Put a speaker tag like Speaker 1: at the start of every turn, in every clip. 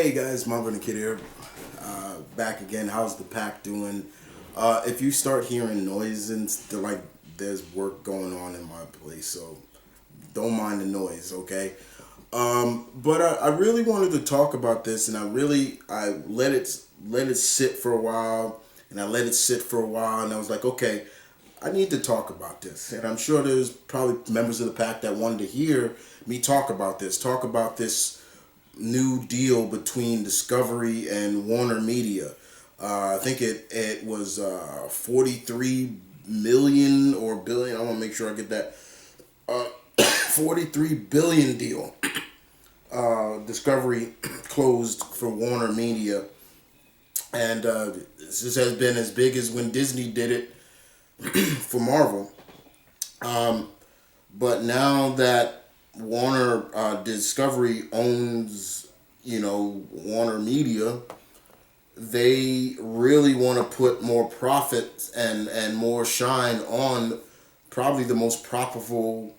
Speaker 1: Hey guys, M.V.K here. Back again. How's the pack doing? If you start hearing noise and there's work going on in my place, so don't mind the noise, okay? But I really wanted to talk about this, and I let it sit for a while, and I let it sit for a while, and I was like, okay, I need to talk about this, and I'm sure there's probably members of the pack that wanted to hear me talk about this new deal between Discovery and Warner Media. I think it was 43 million or billion. I want to make sure I get that. 43 billion deal. Discovery closed for Warner Media, and this has been as big as when Disney did it for Marvel. But now that Warner Discovery owns, Warner Media, they really want to put more profit and more shine on probably the most profitable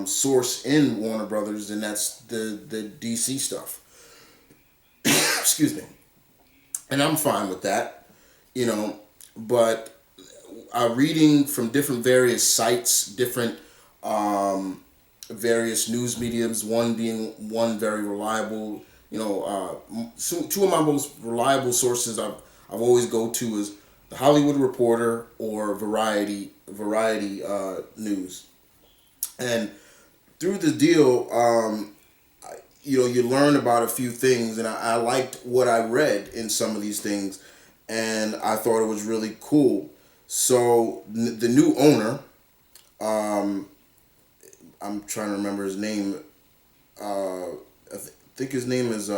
Speaker 1: source in Warner Brothers, and that's the DC stuff. Excuse me. And I'm fine with that, but reading from different various sites, different various news mediums, one being one very reliable, two of my most reliable sources I've always go to is the Hollywood Reporter or Variety News. And through the deal, you learn about a few things, and I liked what I read in some of these things, and I thought it was really cool. So the new owner, I'm trying to remember his name. I think his name is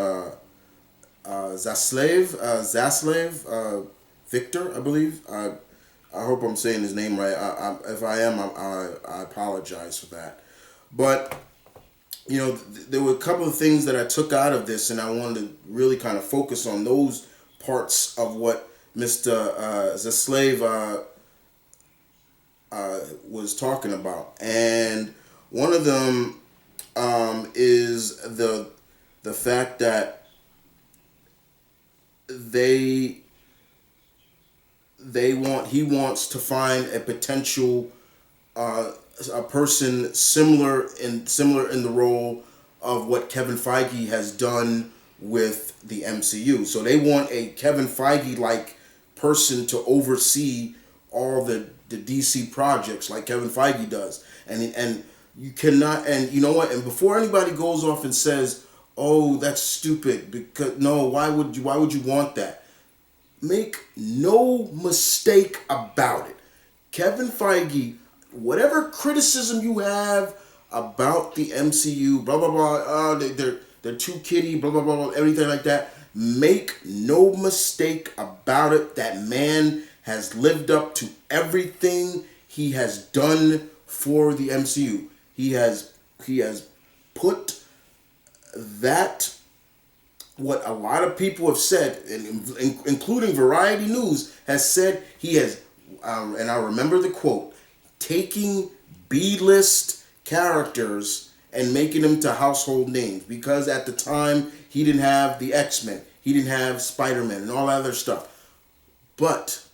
Speaker 1: Zaslav Victor, I believe. I hope I'm saying his name right. If I am, I apologize for that. But there were a couple of things that I took out of this, and I wanted to really kind of focus on those parts of what Mr. Zaslav was talking about. And one of them is the fact that he wants to find a potential a person similar in the role of what Kevin Feige has done with the MCU. So they want a Kevin Feige like person to oversee all the DC projects like Kevin Feige does. And you cannot, and you know what, and before anybody goes off and says, oh, that's stupid, because no, why would you want that? Make no mistake about it. Kevin Feige, whatever criticism you have about the MCU, blah blah blah, they're too kiddie, blah blah blah, everything like that. Make no mistake about it. That man has lived up to everything he has done for the MCU. He has put that, what a lot of people have said, including Variety News, has said he has, and I remember the quote, taking B-list characters and making them to household names, because at the time he didn't have the X-Men, he didn't have Spider-Man and all that other stuff. But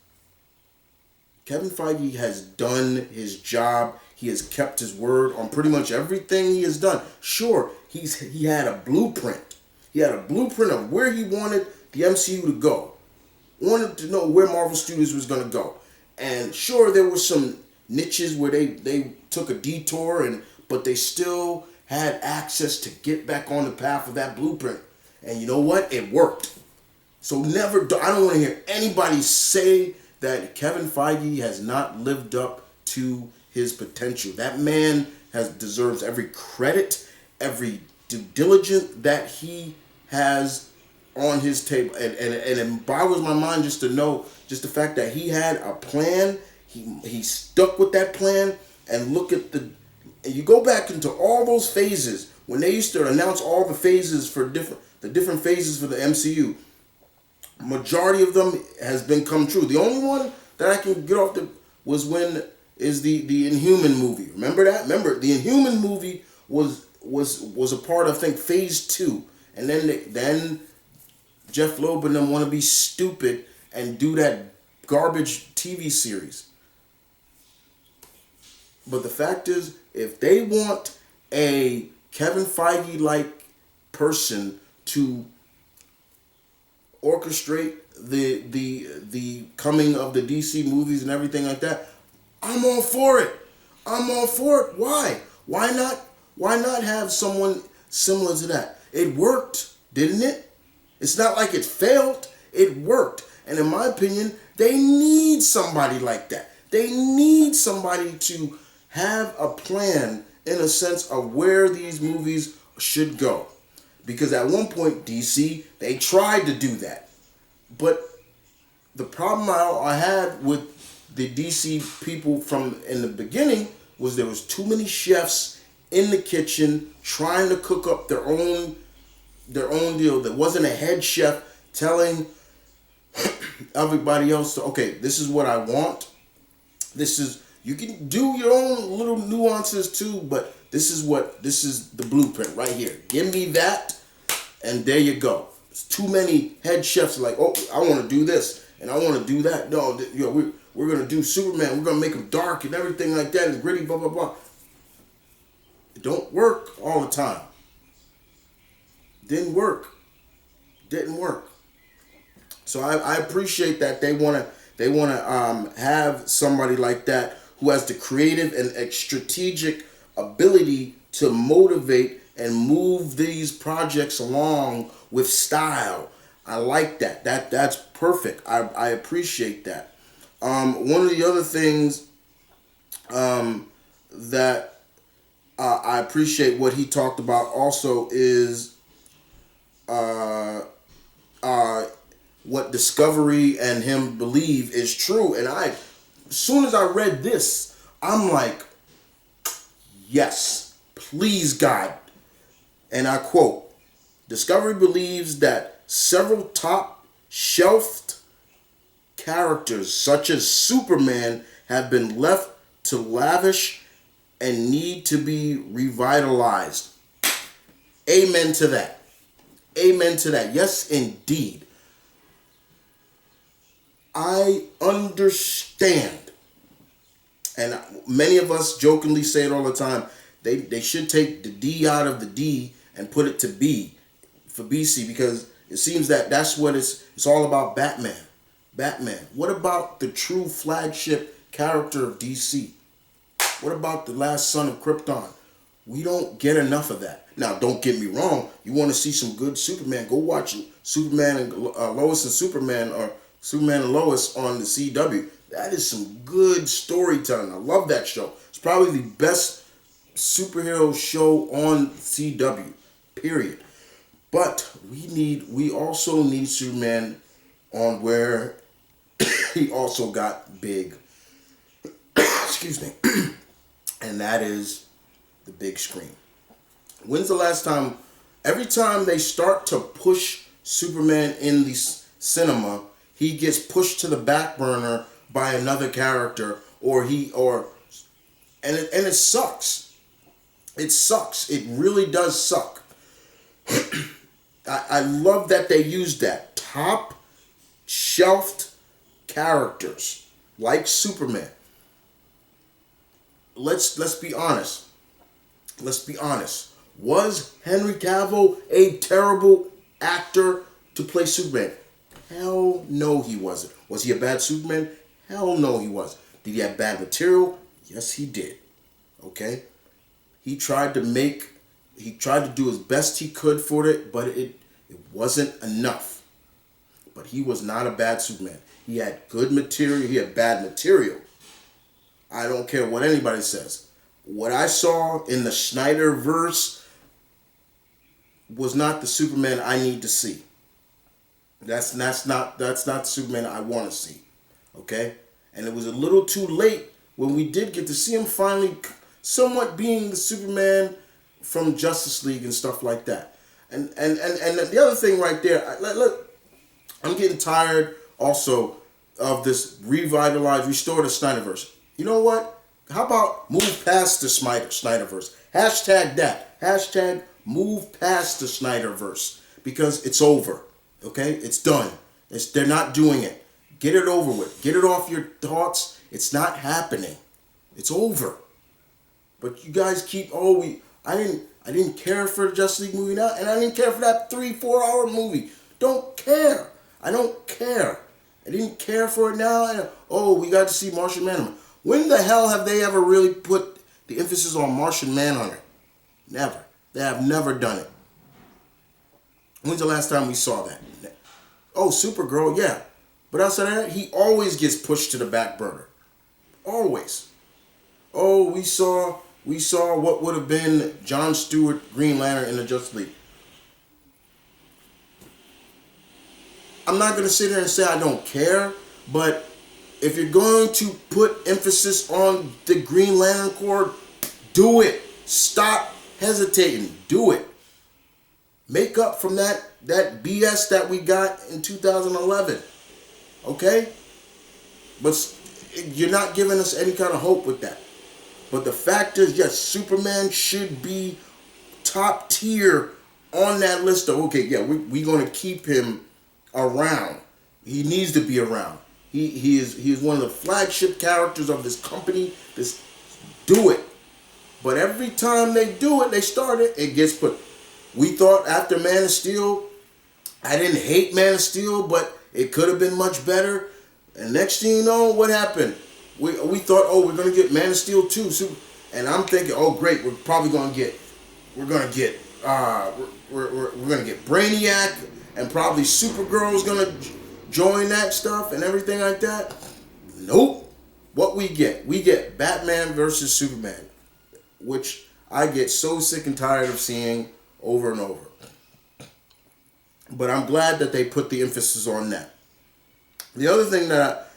Speaker 1: Kevin Feige has done his job. He has kept his word on pretty much everything he has done. Sure, he had a blueprint. He had a blueprint of where he wanted the MCU to go. Wanted to know where Marvel Studios was going to go. And sure, there were some niches where they took a detour, but they still had access to get back on the path of that blueprint. And you know what? It worked. So I don't want to hear anybody say that Kevin Feige has not lived up to his potential. That man deserves every credit, every due diligence that he has on his table, and it boggles my mind just to know just the fact that he had a plan. He stuck with that plan, and look at and you go back into all those phases when they used to announce all the phases for the different phases for the MCU. Majority of them has been come true. The only one that I can get off was when is the Inhuman movie. Remember that? Remember the Inhuman movie was a part of, I think, phase 2. And then Jeff Loeb and them want to be stupid and do that garbage TV series. But the fact is, if they want a Kevin Feige like person to orchestrate the coming of the DC movies and everything like that, I'm all for it. I'm all for it. Why? Why not? Why not have someone similar to that? It worked, didn't it? It's not like it failed. It worked. And in my opinion, they need somebody like that. They need somebody to have a plan in a sense of where these movies should go. Because at one point, DC, they tried to do that. But the problem I had with the DC people from in the beginning was there was too many chefs in the kitchen trying to cook up their own deal. There wasn't a head chef telling everybody else, okay, this is what I want. You can do your own little nuances too, but this is the blueprint right here. Give me that, and there you go. There's too many head chefs like, oh, I want to do this and I want to do that. No, we're gonna do Superman. We're gonna make him dark and everything like that and gritty, blah blah blah. It don't work all the time. Didn't work. So I appreciate that they wanna have somebody like that who has the creative and strategic ability to motivate and move these projects along with style. I like that. That's perfect. I appreciate that. One of the other things that I appreciate what he talked about also is what Discovery and him believe is true. And as soon as I read this, I'm like, yes, please God. And I quote, Discovery believes that several top shelved characters such as Superman have been left to lavish and need to be revitalized. Amen to that. Amen to that. Yes, indeed. I understand. And many of us jokingly say it all the time. They should take the D out of the D and put it to B for BC, because it seems that that's what it's all about. Batman. What about the true flagship character of DC? What about the last son of Krypton? We don't get enough of that. Now, don't get me wrong. You want to see some good Superman, go watch Superman and Lois and Superman, or Superman and Lois on the CW. That is some good storytelling. I love that show. It's probably the best superhero show on CW, period. But we also need Superman on where he also got big. Excuse me. And that is the big screen. When's the last time? Every time they start to push Superman in the cinema, he gets pushed to the back burner by another character, and it sucks. It sucks. It really does suck. I love that they used that. Top shelved characters like Superman. Let's be honest. Let's be honest. Was Henry Cavill a terrible actor to play Superman? Hell no, he wasn't. Was he a bad Superman? Hell no, he wasn't. Did he have bad material? Yes, he did. Okay? He tried to do his best he could for it, but it wasn't enough. But he was not a bad Superman. He had good material. He had bad material. I don't care what anybody says. What I saw in the Snyderverse was not the Superman I need to see. That's not the Superman I want to see. Okay? And it was a little too late when we did get to see him finally somewhat being the Superman from Justice League and stuff like that. And the other thing right there, look, I'm getting tired also of this restore the Snyderverse. You know what? How about move past the Snyderverse? Hashtag that. Hashtag move past the Snyderverse. because it's over. Okay, it's done. They're not doing it. Get it over with. Get it off your thoughts. It's not happening. It's over. But you guys keep I didn't care for the Justice League movie now, and I didn't care for that 3-4 hour movie. Don't care. I don't care. I didn't care for it now. And, oh, we got to see Martian Manhunter. When the hell have they ever really put the emphasis on Martian Manhunter? Never. They have never done it. When's the last time we saw that? Oh, Supergirl, yeah. But outside of that, he always gets pushed to the back burner. Always. Oh, we saw what would have been John Stewart, Green Lantern in the Justice League. I'm not going to sit here and say I don't care, but if you're going to put emphasis on the Green Lantern Corps, do it. Stop hesitating. Do it. Make up from that BS that we got in 2011. Okay? But you're not giving us any kind of hope with that. But the fact is, yes, Superman should be top tier on that list of, okay, yeah, we're going to keep him around. He needs to be around. He is one of the flagship characters of this company. Just do it. But every time they do it, they start it, it gets put. We thought after Man of Steel, I didn't hate Man of Steel, but it could have been much better. And next thing you know, what happened? We thought, oh, we're gonna get Man of Steel 2, and I'm thinking, oh, great, we're gonna get Brainiac, and probably Supergirl's gonna join that stuff and everything like that. Nope. What we get Batman versus Superman, which I get so sick and tired of seeing over and over. But I'm glad that they put the emphasis on that. The other thing that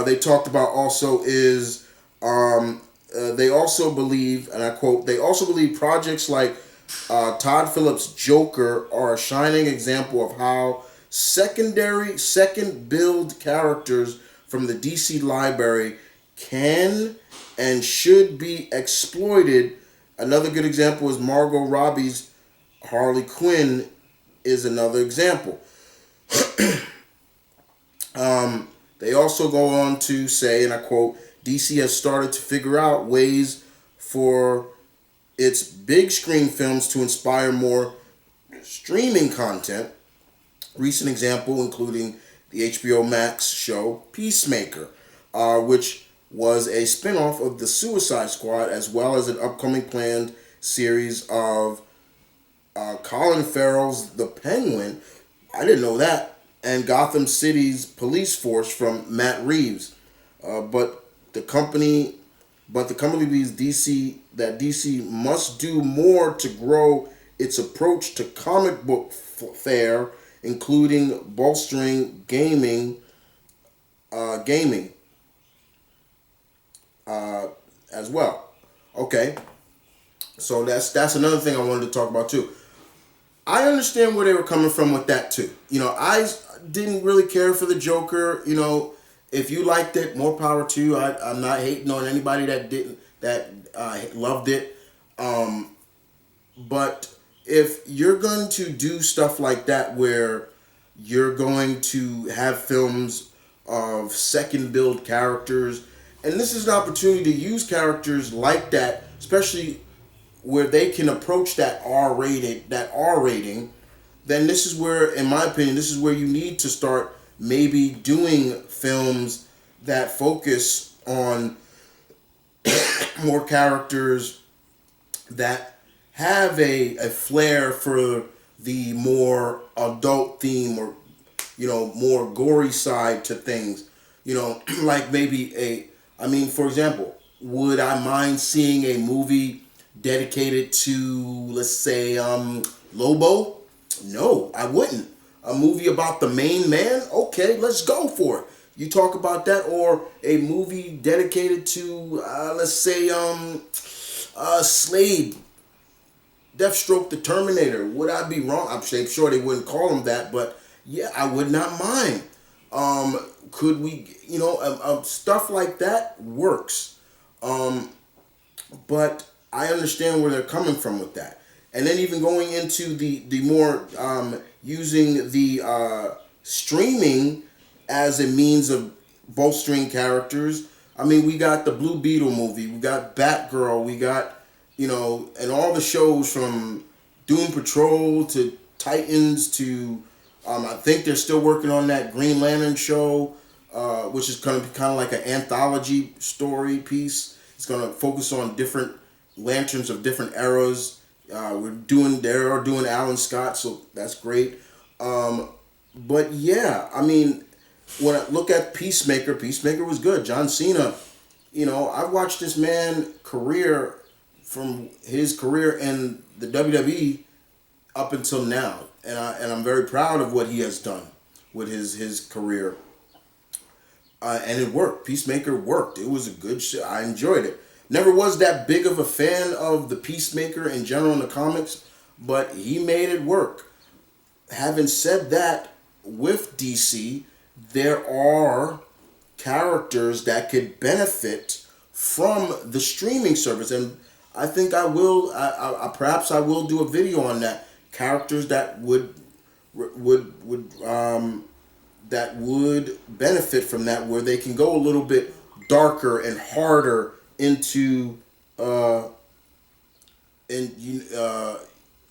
Speaker 1: they talked about also is they also believe, and I quote, they also believe projects like Todd Phillips' Joker are a shining example of how second build characters from the DC library can and should be exploited. Another good example is Margot Robbie's Harley Quinn is another example. They also go on to say, and I quote, DC has started to figure out ways for its big screen films to inspire more streaming content. Recent example including the HBO Max show Peacemaker, which was a spin-off of the Suicide Squad, as well as an upcoming planned series of Colin Farrell's The Penguin. I didn't know that. And Gotham City's police force from Matt Reeves. But the company believes DC must do more to grow its approach to comic book fare, including bolstering gaming as well. Okay, so that's another thing I wanted to talk about too. I understand where they were coming from with that too. You know, I didn't really care for the Joker. You know, if you liked it, more power to you. I'm not hating on anybody that loved it. But if you're going to do stuff like that, where you're going to have films of second build characters, and this is an opportunity to use characters like that, especially where they can approach that R rating, then this is where, in my opinion, this is where you need to start maybe doing films that focus on more characters that have a flair for the more adult theme, or, you know, more gory side to things. You know, like maybe for example, would I mind seeing a movie dedicated to, let's say, Lobo? No, I wouldn't. A movie about the main man? Okay, let's go for it. You talk about that, or a movie dedicated to, let's say, Slade, Deathstroke the Terminator. Would I be wrong? I'm sure they wouldn't call him that, but yeah, I would not mind. Could we, stuff like that works. But I understand where they're coming from with that. And then even going into the more using the streaming as a means of bolstering characters. I mean, we got the Blue Beetle movie, we got Batgirl, we got, and all the shows from Doom Patrol to Titans to, I think they're still working on that Green Lantern show, which is going to be kind of like an anthology story piece. It's going to focus on different lanterns of different eras. They are doing Alan Scott, so that's great. But yeah, I mean, when I look at Peacemaker was good. John Cena, I watched this man career from his career in the WWE up until now, and I'm very proud of what he has done with his career. And it worked. Peacemaker worked. It was a good show. I enjoyed it. Never was that big of a fan of the Peacemaker in general in the comics, but he made it work. Having said that, with DC, there are characters that could benefit from the streaming service, and I think I will. Perhaps I will do a video on that. Characters that would benefit from that, where they can go a little bit darker and harder into it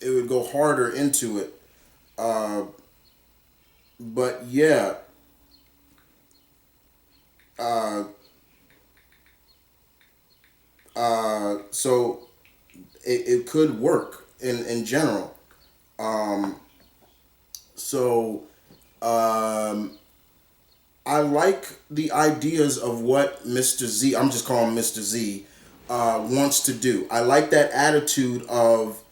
Speaker 1: would go harder into it. But yeah, so it could work in general. So I like the ideas of what Mr. Z, I'm just calling him Mr. Z, wants to do. I like that attitude of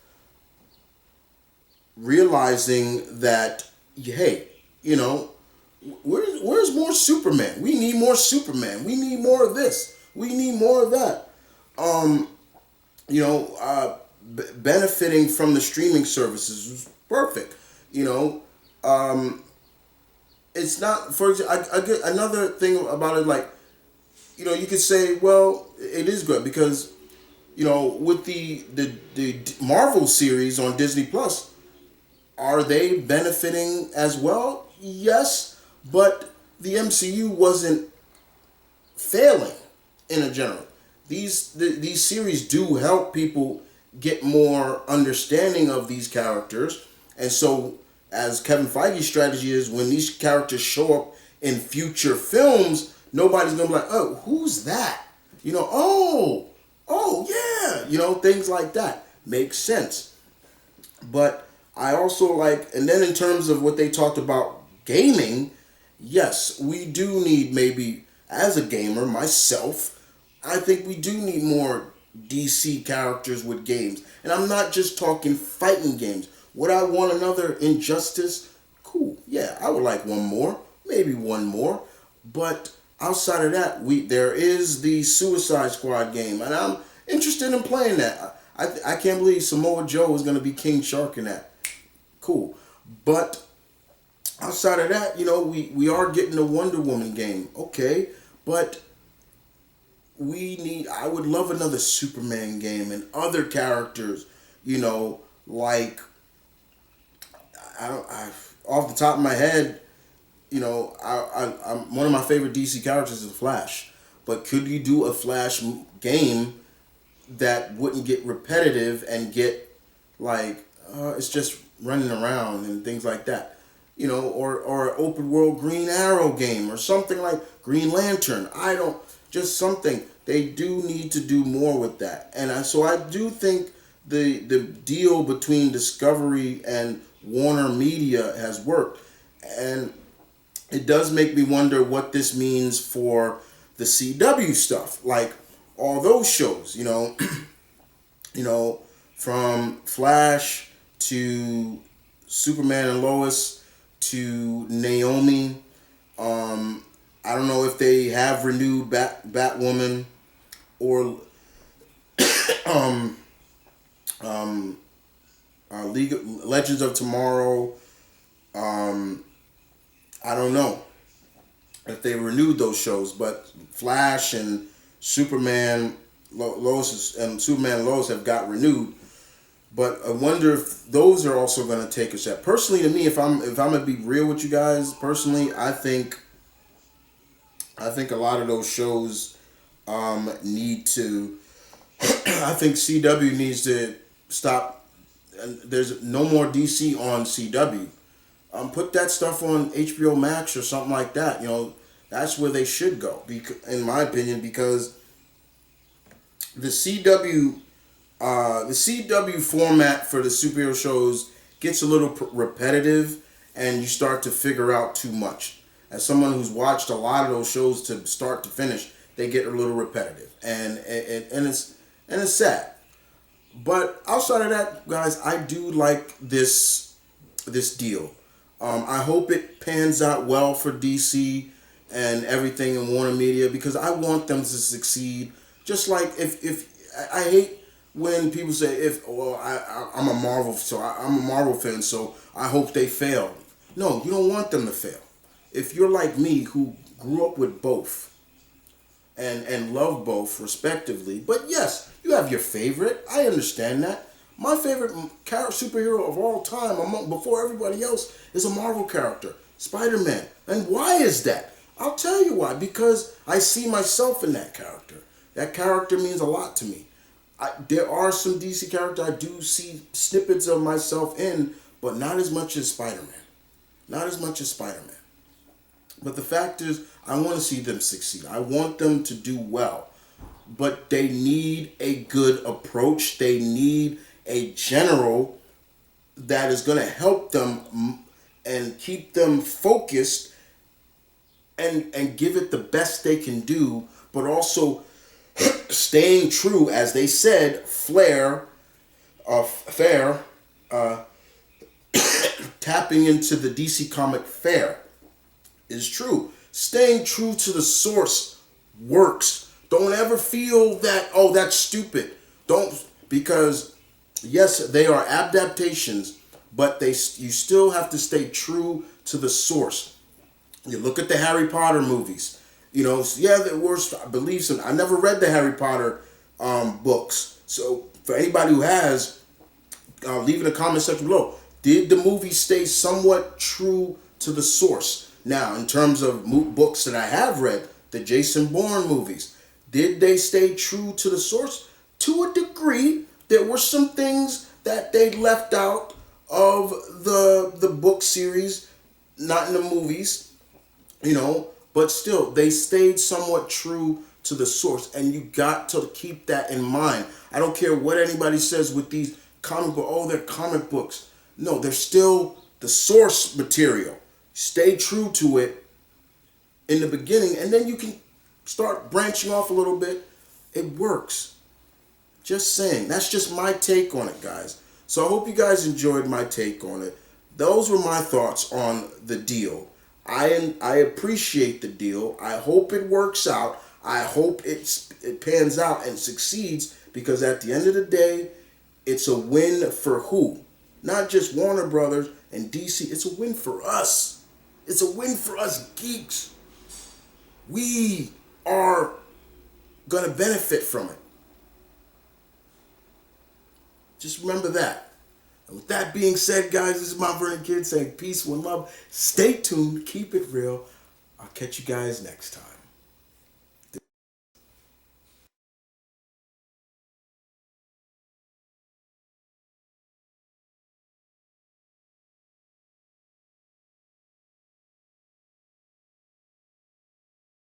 Speaker 1: realizing that, hey, where's more Superman? We need more Superman. We need more of this. We need more of that. Benefiting from the streaming services is perfect. It's not, for example, I get another thing about it, like, you could say, well, it is good because, with the Marvel series on Disney Plus, are they benefiting as well? Yes, but the MCU wasn't failing in a general. These series do help people get more understanding of these characters, and so as Kevin Feige's strategy is, when these characters show up in future films, nobody's gonna be like, oh, who's that? Oh yeah, things like that makes sense. But I also like, and then in terms of what they talked about gaming, yes, we do need, maybe as a gamer myself, I think we do need more DC characters with games. And I'm not just talking fighting games. Would I want another Injustice? Cool. Yeah, I would like one more. Maybe one more. But outside of that, there is the Suicide Squad game. And I'm interested in playing that. I can't believe Samoa Joe is going to be King Shark in that. Cool. But outside of that, we are getting a Wonder Woman game. Okay. But I would love another Superman game and other characters, like, off the top of my head, I'm one of my favorite DC characters is Flash. But could you do a Flash game that wouldn't get repetitive and get like it's just running around and things like that, or an open world Green Arrow game or something like Green Lantern. Just something. They do need to do more with that, and so I do think the deal between Discovery and Warner Media has worked, and it does make me wonder what this means for the CW stuff, like all those shows, from Flash to Superman and Lois to Naomi. I don't know if they have renewed Batwoman or League of Legends of Tomorrow. I don't know if they renewed those shows, but Flash and Superman, Lois and Superman and Lois have got renewed. But I wonder if those are also going to take a step. Personally, to me, if I'm gonna be real with you guys, personally, I think a lot of those shows need to. I think CW needs to stop. And there's no more DC on CW. Put that stuff on HBO Max or something like that. That's where they should go. In my opinion, because the CW the CW format for the superhero shows gets a little repetitive, and you start to figure out too much. As someone who's watched a lot of those shows to start to finish, they get a little repetitive, and it's sad. But outside of that, guys, I do like this deal. I hope it pans out well for DC and everything in Warner Media, because I want them to succeed. Just like if I hate when people say, if well I'm a Marvel, I'm a Marvel fan, so I hope they fail. No, you don't want them to fail. If you're like me, who grew up with both and love both respectively, but yes, you have your favorite. I understand that. My favorite superhero of all time, before everybody else, is a Marvel character, Spider-Man. And why is that? I'll tell you why. Because I see myself in that character. That character means a lot to me. There are some DC characters I do see snippets of myself in, but not as much as Spider-Man. Not as much as Spider-Man. But the fact is, I want to see them succeed. I want them to do well. But they need a good approach. They need a general that is going to help them and keep them focused and give it the best they can do, but also staying true, as they said, fair, tapping into the DC comic fair is true. Staying true to the source works. Don't ever feel that, oh, that's stupid. Don't, because yes, they are adaptations, but you still have to stay true to the source. You look at the Harry Potter movies. Yeah, there were, I believe, some. I never read the Harry Potter books. So for anybody who has, leave in the comment section below. Did the movie stay somewhat true to the source? Now, in terms of books that I have read, the Jason Bourne movies, did they stay true to the source? To a degree. There were some things that they left out of the book series, not in the movies, but still, they stayed somewhat true to the source, and you got to keep that in mind. I don't care what anybody says with these comic books. Oh, they're comic books. No, they're still the source material. Stay true to it in the beginning, and then you can start branching off a little bit. It works. Just saying. That's just my take on it, guys. So I hope you guys enjoyed my take on it. Those were my thoughts on the deal. I appreciate the deal. I hope it works out. I hope it pans out and succeeds, because at the end of the day, it's a win for who? Not just Warner Brothers and DC. It's a win for us. It's a win for us geeks. We are going to benefit from it. Just remember that. And with that being said, guys, this is Mount Vernon Kid saying peace, one love. Stay tuned. Keep it real. I'll catch you guys next time.